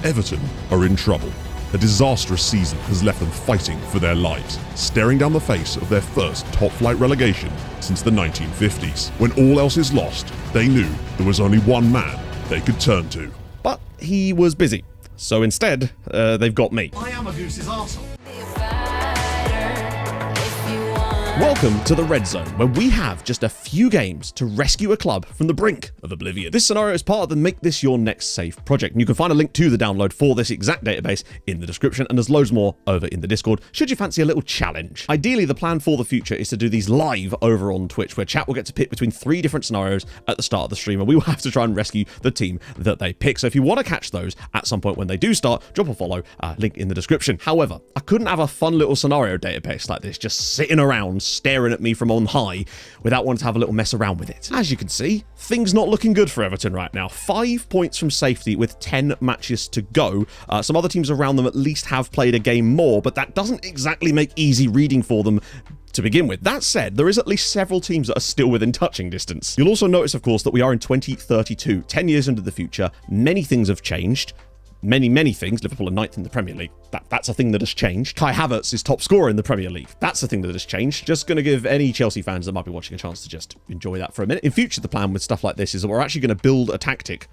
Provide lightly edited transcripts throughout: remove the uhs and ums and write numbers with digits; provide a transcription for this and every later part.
Everton are in trouble. A disastrous season has left them fighting for their lives, staring down the face of their first top-flight relegation since the 1950s. When all else is lost, they knew there was only one man they could turn to. But he was busy, so instead, they've got me. I am a goose's arsehole. Welcome to the Red Zone, where we have just a few games to rescue a club from the brink of oblivion. This scenario is part of the Make This Your Next Safe project, and you can find a link to the download for this exact database in the description, and there's loads more over in the Discord, should you fancy a little challenge. Ideally, the plan for the future is to do these live over on Twitch, where chat will get to pick between 3 different scenarios at the start of the stream, and we will have to try and rescue the team that they pick. So if you want to catch those at some point when they do start, drop a follow, link in the description. However, I couldn't have a fun little scenario database like this just sitting around staring at me from on high without wanting to have a little mess around with it. As you can see, things not looking good for Everton right now. 5 points from safety with 10 matches to go. Some other teams around them at least have played a game more, but that doesn't exactly make easy reading for them to begin with. That said, there is at least several teams that are still within touching distance. You'll also notice, of course, that we are in 2032, 10 years into the future. Many things have changed. Many things. Liverpool are 9th in the Premier League. That's a thing that has changed. Kai Havertz is top scorer in the Premier League. That's a thing that has changed. Just going to give any Chelsea fans that might be watching a chance to just enjoy that for a minute. In future, the plan with stuff like this is that we're actually going to build a tactic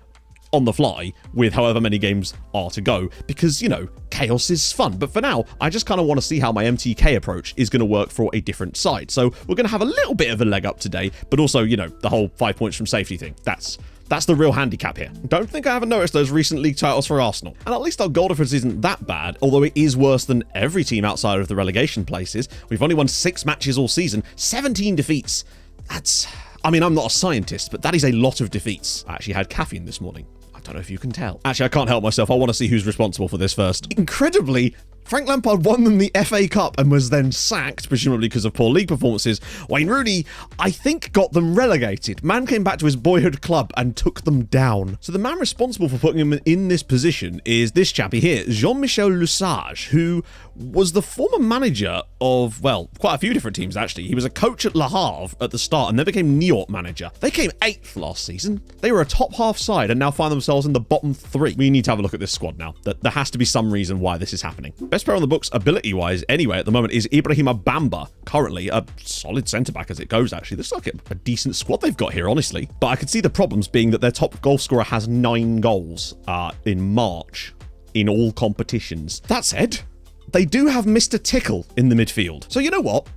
on the fly with however many games are to go, because, you know, chaos is fun. But for now, I just kind of want to see how my MTK approach is going to work for a different side. So we're going to have a little bit of a leg up today, but also, you know, the whole 5 points from safety thing. That's the real handicap here. Don't think I haven't noticed those recent league titles for Arsenal. And at least our goal difference isn't that bad, although it is worse than every team outside of the relegation places. We've only won 6 matches all season, 17 defeats. I mean, I'm not a scientist, but that is a lot of defeats. I actually had caffeine this morning. I don't know if you can tell. Actually, I can't help myself. I want to see who's responsible for this first. Incredibly, Frank Lampard won them the FA Cup and was then sacked, presumably because of poor league performances. Wayne Rooney, I think, got them relegated. Man came back to his boyhood club and took them down. So the man responsible for putting him in this position is this chappy here, Jean-Michel Lesage, who was the former manager of, well, quite a few different teams, actually. He was a coach at Le Havre at the start and then became Niort manager. They came 8th last season. They were a top half side and now find themselves in the bottom 3. We need to have a look at this squad now. There has to be some reason why this is happening. Best player on the books, ability-wise, anyway, at the moment, is Ibrahima Bamba. Currently, a solid centre-back as it goes, actually. This is like a decent squad they've got here, honestly. But I can see the problems being that their top goal scorer has 9 goals in March in all competitions. That said, they do have Mr. Tickle in the midfield. So you know what?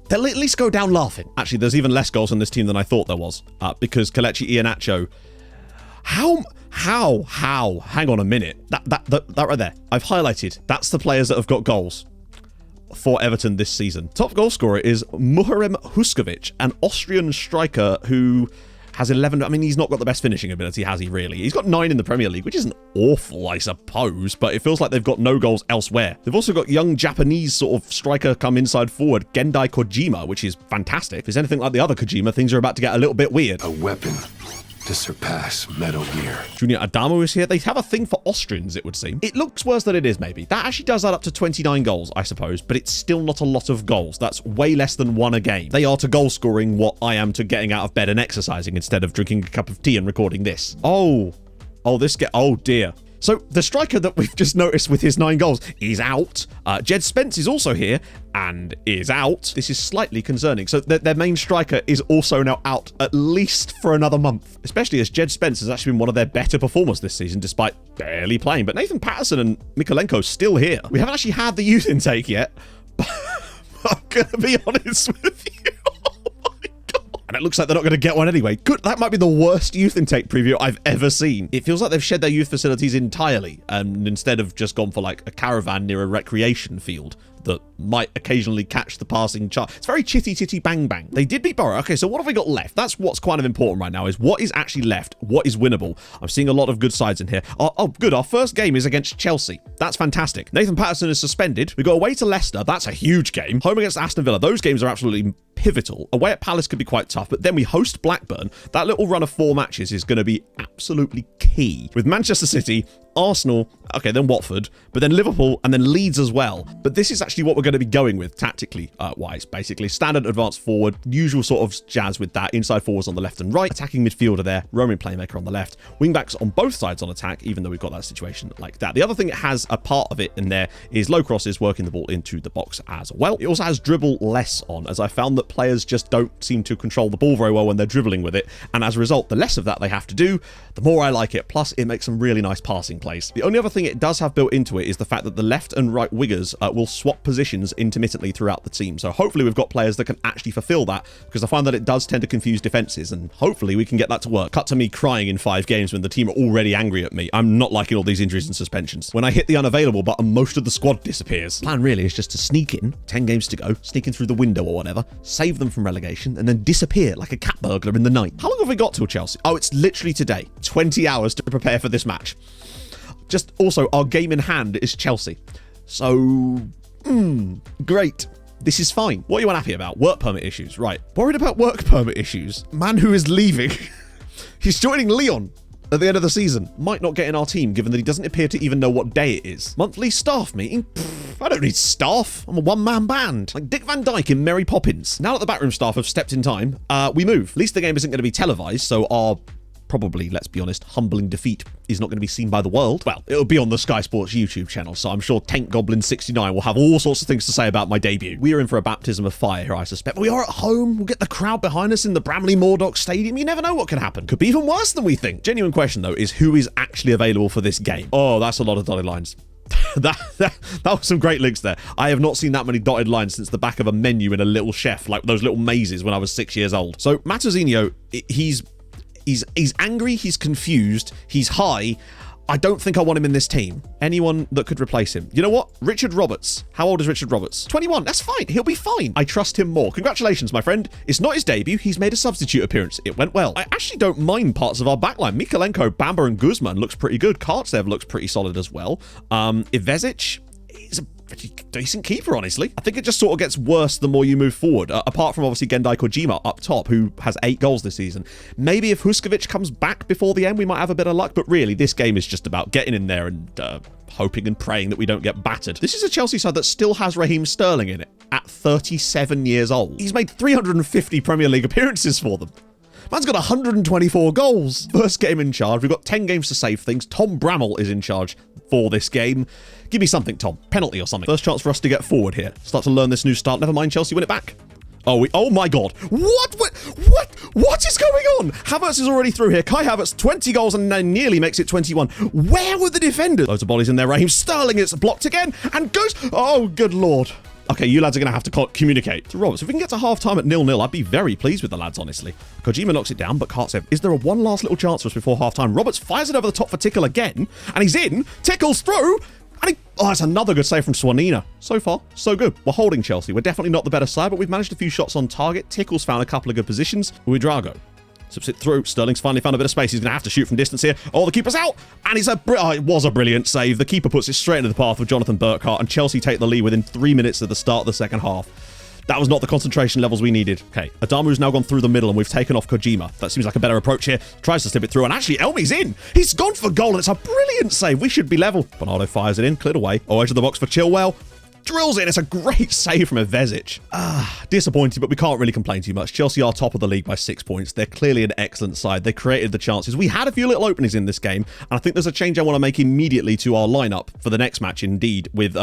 They'll at least go down laughing. Actually, there's even less goals on this team than I thought there was, because Kelechi Iheanacho... How? Hang on a minute. That right there. I've highlighted. That's the players that have got goals for Everton this season. Top goal scorer is Muharrem Huskovic, an Austrian striker who has 11. I mean, he's not got the best finishing ability, has he really? He's got 9 in the Premier League, which isn't awful, I suppose, but it feels like they've got no goals elsewhere. They've also got young Japanese sort of striker come inside forward, Gendai Kojima, which is fantastic. If it's anything like the other Kojima, things are about to get a little bit weird. A weapon to surpass Metal Gear. Junior Adamo is here. They have a thing for Austrians, it would seem. It looks worse than it is, maybe. That actually does add up to 29 goals, I suppose, but it's still not a lot of goals. That's way less than 1 a game. They are to goal scoring what I am to getting out of bed and exercising instead of drinking a cup of tea and recording this. Oh dear. So the striker that we've just noticed with his 9 goals is out. Jed Spence is also here and is out. This is slightly concerning. So their main striker is also now out at least for another month, especially as Jed Spence has actually been one of their better performers this season despite barely playing. But Nathan Patterson and Mikolenko still here. We haven't actually had the youth intake yet, but I'm going to be honest with you. And it looks like they're not going to get one anyway. Good. That might be the worst youth intake preview I've ever seen. It feels like they've shed their youth facilities entirely, and instead of just gone for like a caravan near a recreation field that might occasionally catch the passing child. It's very chitty chitty bang bang. They did beat Borough. Okay, so what have we got left? That's what's kind of important right now, is what is actually left, what is winnable. I'm seeing a lot of good sides in here. Oh, good. Our first game is against Chelsea. That's fantastic. Nathan Patterson is suspended. We go away to Leicester. That's a huge game. Home against Aston Villa. Those games are absolutely pivotal. Away at Palace could be quite tough, but then we host Blackburn. That little run of 4 matches is going to be absolutely key. With Manchester City, Arsenal, okay, then Watford, but then Liverpool, and then Leeds as well. But this is actually what we're going to be going with tactically wise, basically. Standard advance forward, usual sort of jazz with that. Inside forwards on the left and right, attacking midfielder there, roaming playmaker on the left, wing-backs on both sides on attack, even though we've got that situation like that. The other thing it has a part of it in there is low crosses, working the ball into the box as well. It also has dribble less on, as I found that players just don't seem to control the ball very well when they're dribbling with it, and as a result, the less of that they have to do, the more I like it. Plus, it makes some really nice passing plays. The only other thing it does have built into it is the fact that the left and right wingers will swap positions intermittently throughout the team. So hopefully we've got players that can actually fulfill that, because I find that it does tend to confuse defenses, and hopefully we can get that to work. Cut to me crying in 5 games when the team are already angry at me. I'm not liking all these injuries and suspensions. When I hit the unavailable button, most of the squad disappears. Plan really is just to sneak in, 10 games to go, sneak in through the window or whatever, save them from relegation, and then disappear like a cat burglar in the night. How long have we got till Chelsea? Oh, it's literally today. 20 hours to prepare for this match. Just also, our game in hand is Chelsea. So, great. This is fine. What are you unhappy about? Work permit issues. Right. Worried about work permit issues? Man who is leaving. He's joining Lyon at the end of the season. Might not get in our team, given that he doesn't appear to even know what day it is. Monthly staff meeting? I don't need staff. I'm a one-man band. Like Dick Van Dyke in Mary Poppins. Now that the backroom staff have stepped in time, we move. At least the game isn't going to be televised, so our probably, let's be honest, humbling defeat is not going to be seen by the world. Well, it'll be on the Sky Sports YouTube channel, so I'm sure Tank Goblin 69 will have all sorts of things to say about my debut. We are in for a baptism of fire here, I suspect. But we are at home. We'll get the crowd behind us in the Bramley Moordock Stadium. You never know what can happen. Could be even worse than we think. Genuine question, though, is who is actually available for this game? Oh, that's a lot of dotted lines. that was some great links there. I have not seen that many dotted lines since the back of a menu in a little chef, like those little mazes when I was 6 years old. So Mattozinho, he's angry, he's confused, he's high. I don't think I want him in this team. Anyone that could replace him. You know what? Richard Roberts. How old is Richard Roberts? 21. That's fine. He'll be fine. I trust him more. Congratulations, my friend. It's not his debut. He's made a substitute appearance. It went well. I actually don't mind parts of our backline. Mikolenko, Bamba, and Guzman looks pretty good. Kartsev looks pretty solid as well. Ivesic is a pretty decent keeper, honestly. I think it just sort of gets worse the more you move forward, apart from obviously Gendai Kojima up top, who has 8 goals this season. Maybe if Huskovic comes back before the end, we might have a bit of luck, but really, this game is just about getting in there and hoping and praying that we don't get battered. This is a Chelsea side that still has Raheem Sterling in it at 37 years old. He's made 350 Premier League appearances for them. Man's got 124 goals. First game in charge. We've got 10 games to save things. Tom Bramall is in charge for this game. Give me something, Tom. Penalty or something. First chance for us to get forward here. Start to learn this new style. Never mind, Chelsea win it back. Oh my God. What is going on? Havertz is already through here. Kai Havertz, 20 goals and nearly makes it 21. Where were the defenders? Loads of bodies in there. Raheem Sterling is blocked again and goes. Oh, good Lord. Okay, you lads are going to have to communicate to Roberts. If we can get to half-time at 0-0, I'd be very pleased with the lads, honestly. Kojima knocks it down, but Kartsev, is there a one last little chance for us before half-time? Roberts fires it over the top for Tickle again, and he's in. Tickle's through, and that's another good save from Swanina. So far, so good. We're holding Chelsea. We're definitely not the better side, but we've managed a few shots on target. Tickle's found a couple of good positions. Uidrago sips it through. Sterling's finally found a bit of space. He's going to have to shoot from distance here. Oh, the keeper's out. And it was a brilliant save. The keeper puts it straight into the path of Jonathan Burkhart, and Chelsea take the lead within 3 minutes of the start of the second half. That was not the concentration levels we needed. Okay, Adamu's now gone through the middle, and we've taken off Kojima. That seems like a better approach here. Tries to slip it through, and actually, Elmi's in. He's gone for goal, and it's a brilliant save. We should be level. Bernardo fires it in, cleared away. Oh, edge of the box for Chilwell. Drills in. It's a great save from Ivesic. Disappointing, but we can't really complain too much. Chelsea are top of the league by 6 points. They're clearly an excellent side. They created the chances. We had a few little openings in this game, and I think there's a change I want to make immediately to our lineup for the next match, indeed, with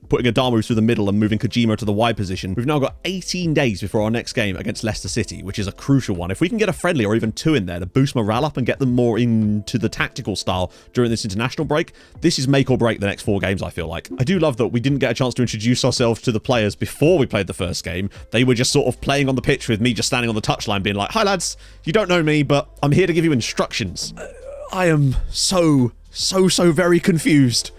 putting Adamu through the middle and moving Kojima to the wide position. We've now got 18 days before our next game against Leicester City, which is a crucial one. If we can get a friendly or even 2 in there to boost morale up and get them more into the tactical style during this international break, this is make or break the next 4 games, I feel like. I do love that we didn't get a chance to introduce ourselves to the players before we played the first game. They were just sort of playing on the pitch with me just standing on the touchline being like, "Hi lads, you don't know me, but I'm here to give you instructions." I am so very confused.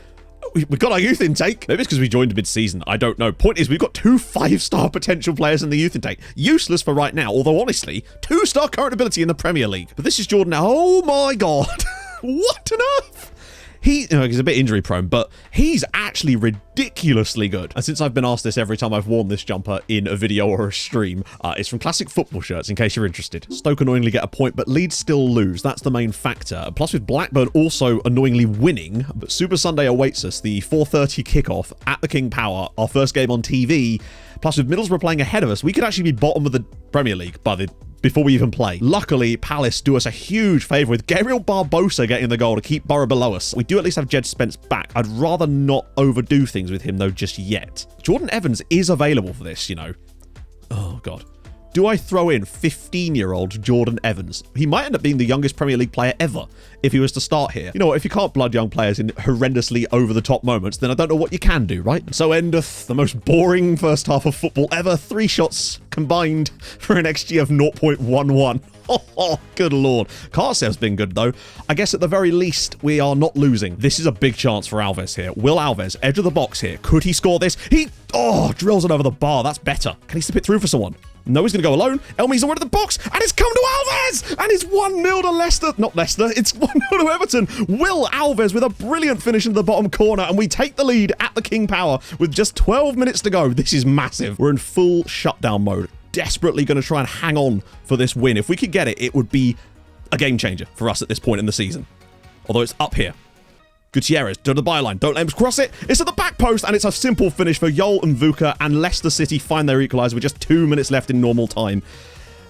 We've got our youth intake. Maybe it's because we joined mid-season. I don't know. Point is, we've got 2 5-star potential players in the youth intake. Useless for right now, although honestly, 2-star current ability in the Premier League. But this is Jordan now. Oh my God. What on earth? he's a bit injury prone, but he's actually ridiculously good. And since I've been asked this every time I've worn this jumper in a video or a stream, it's from Classic Football Shirts, in case you're interested. Stoke annoyingly get a point, but Leeds still lose. That's the main factor. Plus, with Blackburn also annoyingly winning, but Super Sunday awaits us, the 4:30 kickoff at the King Power, our first game on TV. Plus, with Middlesbrough playing ahead of us, we could actually be bottom of the Premier League before we even play. Luckily, Palace do us a huge favour with Gabriel Barbosa getting the goal to keep Borough below us. We do at least have Jed Spence back. I'd rather not overdo things with him, though, just yet. Jordan Evans is available for this, you know. Oh, God. Do I throw in 15-year-old Jordan Evans? He might end up being the youngest Premier League player ever if he was to start here. You know what? If you can't blood young players in horrendously over-the-top moments, then I don't know what you can do, right? And so endeth the most boring first half of football ever. 3 shots combined for an XG of 0.11. Oh, good lord. Karsev's been good, though. I guess at the very least, we are not losing. This is a big chance for Alves here. Will Alves, edge of the box here. Could he score this? He, drills it over the bar. That's better. Can he slip it through for someone? No, he's going to go alone. Elmi's already in the box, and it's come to Alves! And it's 1-0 to Leicester. Not Leicester, it's 1-0 to Everton. Will Alves with a brilliant finish into the bottom corner, and we take the lead at the King Power with just 12 minutes to go. This is massive. We're in full shutdown mode. Desperately going to try and hang on for this win. If we could get it, it would be a game changer for us at this point in the season. Although it's up here. Gutierrez to the byline. Don't let him cross it. It's at the back post, and it's a simple finish for Yol and Vuka, and Leicester City find their equaliser with just 2 minutes left in normal time.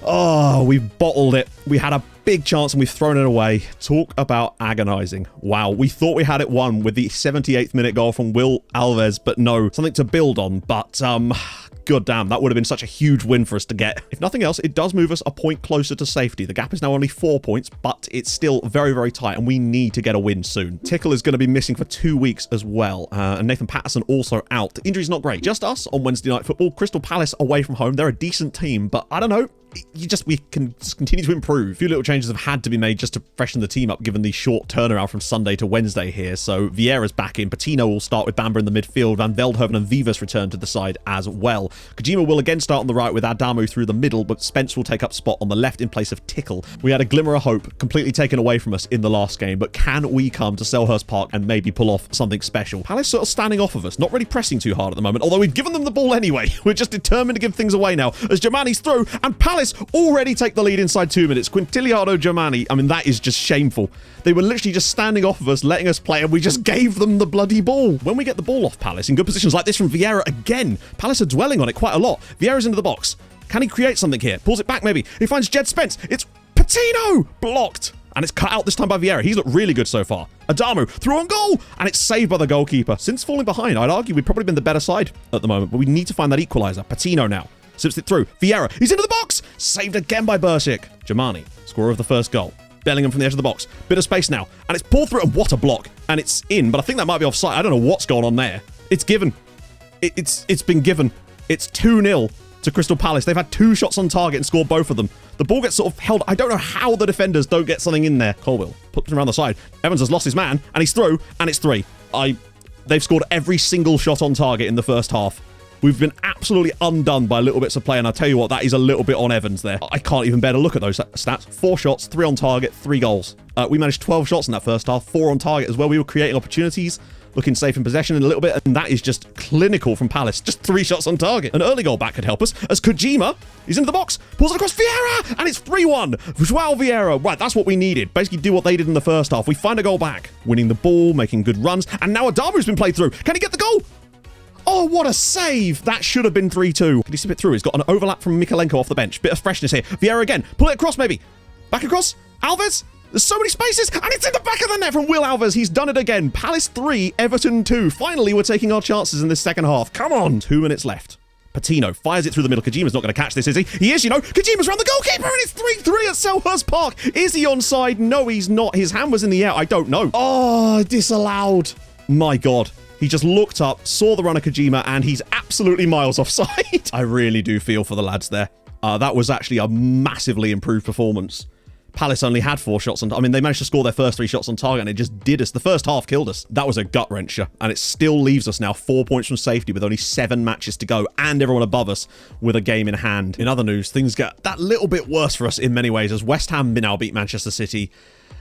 Oh, we've bottled it. We had a big chance and we've thrown it away. Talk about agonising. Wow, we thought we had it won with the 78th minute goal from Will Alves, but no, something to build on. But, god damn, that would have been such a huge win for us to get. If nothing else, it does move us a point closer to safety. The gap is now only 4 points, but it's still very, very tight, and we need to get a win soon. Tickle is going to be missing for 2 weeks as well, and Nathan Patterson also out. The injury's not great. Just us on Wednesday Night Football. Crystal Palace away from home. They're a decent team, but I don't know. We can just continue to improve. A few little changes have had to be made just to freshen the team up, given the short turnaround from Sunday to Wednesday here. So Vieira's back in. Patino will start with Bamber in the midfield. Van Veldhoven and Vivas return to the side as well. Kojima will again start on the right with Adamu through the middle, but Spence will take up spot on the left in place of Tickle. We had a glimmer of hope completely taken away from us in the last game, but can we come to Selhurst Park and maybe pull off something special? Palace sort of standing off of us, not really pressing too hard at the moment, although we've given them the ball anyway. We're just determined to give things away now as Germani's through, and Palace already take the lead inside 2 minutes. Quintiliano Germani, I mean, that is just shameful. They were literally just standing off of us, letting us play, and we just gave them the bloody ball. When we get the ball off Palace in good positions like this from Vieira again, Palace are dwelling on it quite a lot. Vieira's into the box. Can he create something here? Pulls it back maybe. He finds Jed Spence. It's Patino! Blocked. And it's cut out this time by Vieira. He's looked really good so far. Adamu through on goal, and it's saved by the goalkeeper. Since falling behind, I'd argue we've probably been the better side at the moment, but we need to find that equaliser. Patino now. Sips it through. Vieira. He's into the box. Saved again by Bursic. Germani, scorer of the first goal. Bellingham from the edge of the box. Bit of space now. And it's pulled through, and what a block. And it's in, but I think that might be offside. I don't know what's going on there. It's given. It's been given. It's 2-0 to Crystal Palace. They've had 2 shots on target and scored both of them. The ball gets sort of held. I don't know how the defenders don't get something in there. Colwill puts him around the side. Evans has lost his man, and he's through, and it's 3. They've scored every single shot on target in the first half. We've been absolutely undone by little bits of play, and I'll tell you what, that is a little bit on Evans there. I can't even bear to look at those stats. 4 shots, 3 on target, 3 goals. We managed 12 shots in that first half, 4 on target as well. We were creating opportunities, looking safe in possession in a little bit, and that is just clinical from Palace. Just 3 shots on target. An early goal back could help us, as Kojima, he's into the box, pulls it across Vieira, and it's 3-1. Joao Vieira, right, that's what we needed. Basically do what they did in the first half. We find a goal back, winning the ball, making good runs, and now Adamu's been played through. Can he get the goal? Oh, what a save. That should have been 3-2. Can he slip it through? He's got an overlap from Mikalenko off the bench. Bit of freshness here. Vieira again. Pull it across, maybe. Back across. Alves. There's so many spaces, and it's in the back of the net from Will Alves. He's done it again. Palace 3, Everton 2. Finally, we're taking our chances in this second half. Come on. 2 minutes left. Patino fires it through the middle. Kojima's not going to catch this, is he? He is, you know. Kojima's around the goalkeeper, and it's 3-3 at Selhurst Park. Is he onside? No, he's not. His hand was in the air. I don't know. Oh, disallowed. My God. He just looked up, saw the runner Kojima, and he's absolutely miles offside. I really do feel for the lads there. That was actually a massively improved performance. Palace only had 4 shots on... I mean, they managed to score their first 3 shots on target, and it just did us. The first half killed us. That was a gut-wrencher, and it still leaves us now 4 points from safety with only 7 matches to go, and everyone above us with a game in hand. In other news, things get that little bit worse for us in many ways, as West Ham now beat Manchester City.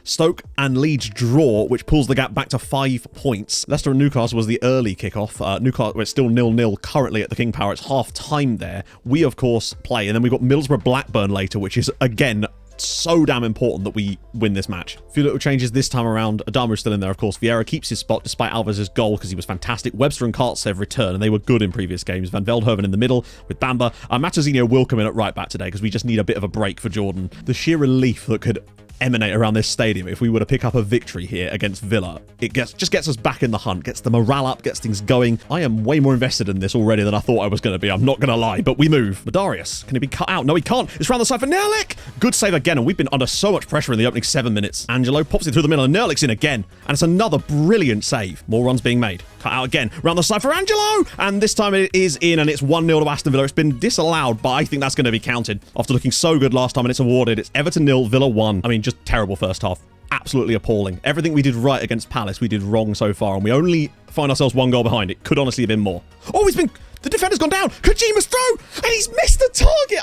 Stoke and Leeds draw, which pulls the gap back to 5 points. Leicester and Newcastle was the early kickoff. Newcastle, it's still 0-0 currently at the King Power. It's half time there. We, of course, play. And then we've got Middlesbrough Blackburn later, which is, again, so damn important that we win this match. A few little changes this time around. Adamu's still in there, of course. Vieira keeps his spot despite Alves' goal because he was fantastic. Webster and Kartsev return, and they were good in previous games. Van Veldhoven in the middle with Bamba. Matazino will come in at right back today because we just need a bit of a break for Jordan. The sheer relief that could emanate around this stadium if we were to pick up a victory here against Villa. It just gets us back in the hunt, gets the morale up, gets things going. I am way more invested in this already than I thought I was going to be. I'm not going to lie, but we move. Madarius, can he be cut out? No, he can't. It's round the side for Nerlich. Good save again, and we've been under so much pressure in the opening 7 minutes. Angelo pops it through the middle, and Nerlich's in again, and it's another brilliant save. More runs being made. Cut out again. Round the side for Angelo, and this time it is in, and it's 1-0 to Aston Villa. It's been disallowed, but I think that's going to be counted after looking so good last time, and it's awarded. It's Everton 0, Villa 1. I mean, just terrible first half. Absolutely appalling. Everything we did right against Palace, we did wrong so far, and we only find ourselves 1 goal behind. It could honestly have been more. Oh, the defender's gone down. Kojima's throw, and he's missed the target.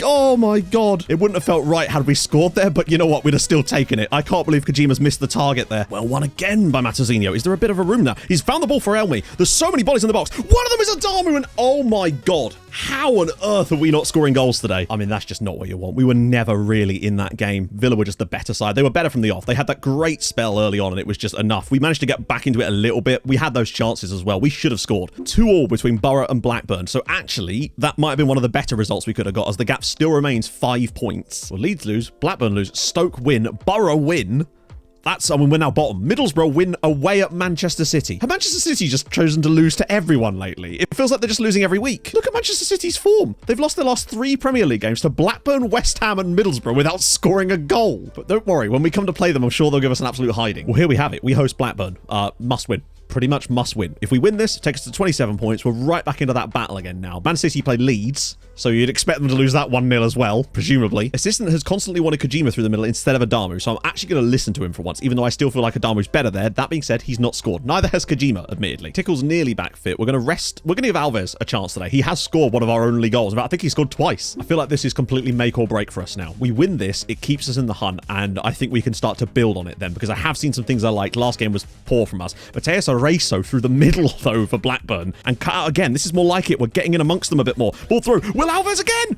Oh my God. It wouldn't have felt right had we scored there, but you know what? We'd have still taken it. I can't believe Kojima's missed the target there. Well, won again by Matazino. Is there a bit of a room now? He's found the ball for Elmi. There's so many bodies in the box. One of them is Adamu, and oh my God. How on earth are we not scoring goals today? I mean, that's just not what you want. We were never really in that game. Villa were just the better side. They were better from the off. They had that great spell early on, and it was just enough. We managed to get back into it a little bit. We had those chances as well. We should have scored. 2-2 between Borough and Blackburn. So actually, that might have been one of the better results we could have got, as the gap still remains 5 points. Well, Leeds lose, Blackburn lose, Stoke win, Borough win. We're now bottom. Middlesbrough win away at Manchester City. Have Manchester City just chosen to lose to everyone lately? It feels like they're just losing every week. Look at Manchester City's form. They've lost their last 3 Premier League games to Blackburn, West Ham and Middlesbrough without scoring a goal. But don't worry, when we come to play them, I'm sure they'll give us an absolute hiding. Well, here we have it. We host Blackburn. Must win. Pretty much must win. If we win this, it takes us to 27 points. We're right back into that battle again now. Man City played Leeds, so you'd expect them to lose that 1-0 as well, presumably. Assistant has constantly wanted Kojima through the middle instead of Adamu, so I'm actually going to listen to him for once, even though I still feel like Adamu's better there. That being said, he's not scored. Neither has Kojima, admittedly. Tickle's nearly back fit. We're going to rest. We're going to give Alves a chance today. He has scored one of our only goals. In fact, I think he scored twice. I feel like this is completely make or break for us now. We win this, it keeps us in the hunt, and I think we can start to build on it then, because I have seen some things I like. Last game was poor from us. Mateus Areso through the middle, though, for Blackburn, and cut out again. This is more like it. We're getting in amongst them a bit more. Ball through. Will Alves again?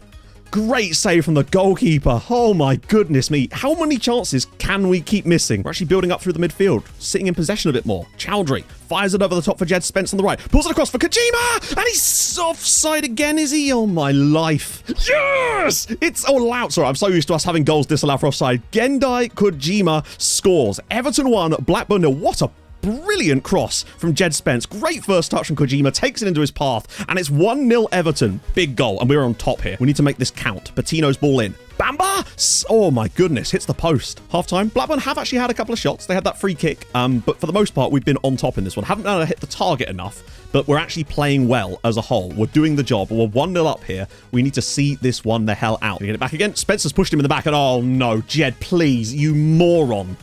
Great save from the goalkeeper. Oh my goodness me. How many chances can we keep missing? We're actually building up through the midfield, sitting in possession a bit more. Chowdhury fires it over the top for Jed Spence on the right. Pulls it across for Kojima, and he's offside again, is he? Oh my life. Yes! It's all out. Sorry, I'm so used to us having goals disallowed for offside. Gendai Kojima scores. Everton 1, Blackburn 0. What a brilliant cross from Jed Spence. Great first touch from Kojima, takes it into his path, and it's 1-0 Everton. Big goal, and we're on top here. We need to make this count. Patino's ball in. Bamba! Oh my goodness, hits the post. Half-time. Blackburn have actually had a couple of shots. They had that free kick, but for the most part, we've been on top in this one. Haven't been able to hit the target enough, but we're actually playing well as a whole. We're doing the job. We're 1-0 up here. We need to see this one the hell out. We get it back again. Spencer's pushed him in the back, and oh no, Jed, please, you moron.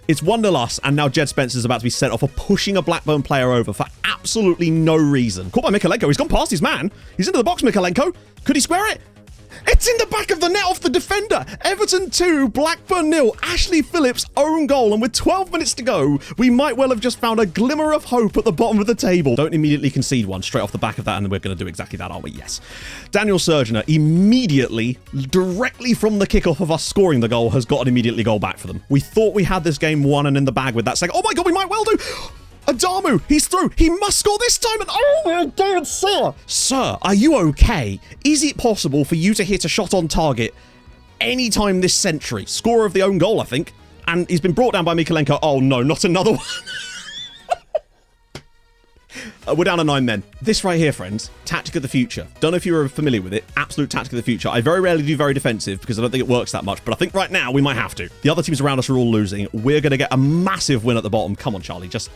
It's 1-0 us, and now Jed Spence is about to be sent off for pushing a Blackburn player over for absolutely no reason. Caught by Mikalenko. He's gone past his man. He's into the box, Mikalenko. Could he square it? It's in the back of the net off the defender. Everton 2, Blackburn 0. Ashley Phillips' own goal, and with 12 minutes to go, we might well have just found a glimmer of hope at the bottom of the table. Don't immediately concede one straight off the back of that, and we're going to do exactly that, aren't we? Yes. Daniel Surgener immediately, directly from the kickoff of us scoring the goal, has got an immediately goal back for them. We thought we had this game won and in the bag with that second. Oh my God, we might well do. Adamu, he's through. He must score this time. And oh my God, sir. Sir, are you okay? Is it possible for you to hit a shot on target anytime this century? Scorer of the own goal, I think. And he's been brought down by Mikalenko. Oh no, not another one. We're down to 9 men. This right here, friends, tactic of the future. Don't know if you're familiar with it. Absolute tactic of the future. I very rarely do very defensive because I don't think it works that much, but I think right now we might have to. The other teams around us are all losing. We're going to get a massive win at the bottom. Come on, Charlie. Just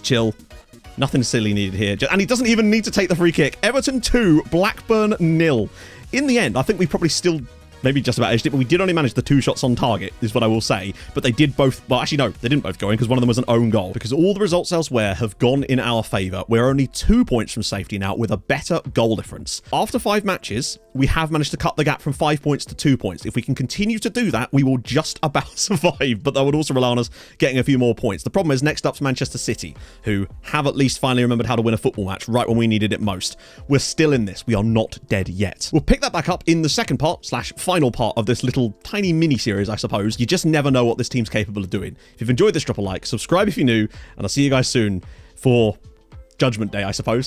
chill. Nothing silly needed here. And he doesn't even need to take the free kick. Everton 2, Blackburn 0. In the end, I think we probably still maybe just about edged it, but we did only manage the 2 shots on target, is what I will say. But they did both, well, actually, no, they didn't both go in because one of them was an own goal. Because all the results elsewhere have gone in our favour. We're only 2 points from safety now with a better goal difference. After 5 matches, we have managed to cut the gap from 5 points to 2 points. If we can continue to do that, we will just about survive, but that would also rely on us getting a few more points. The problem is next up's Manchester City, who have at least finally remembered how to win a football match right when we needed it most. We're still in this. We are not dead yet. We'll pick that back up in the second part / final part of this little tiny mini series, I suppose. You just never know what this team's capable of doing. If you've enjoyed this, drop a like, subscribe if you're new, and I'll see you guys soon for Judgment Day, I suppose.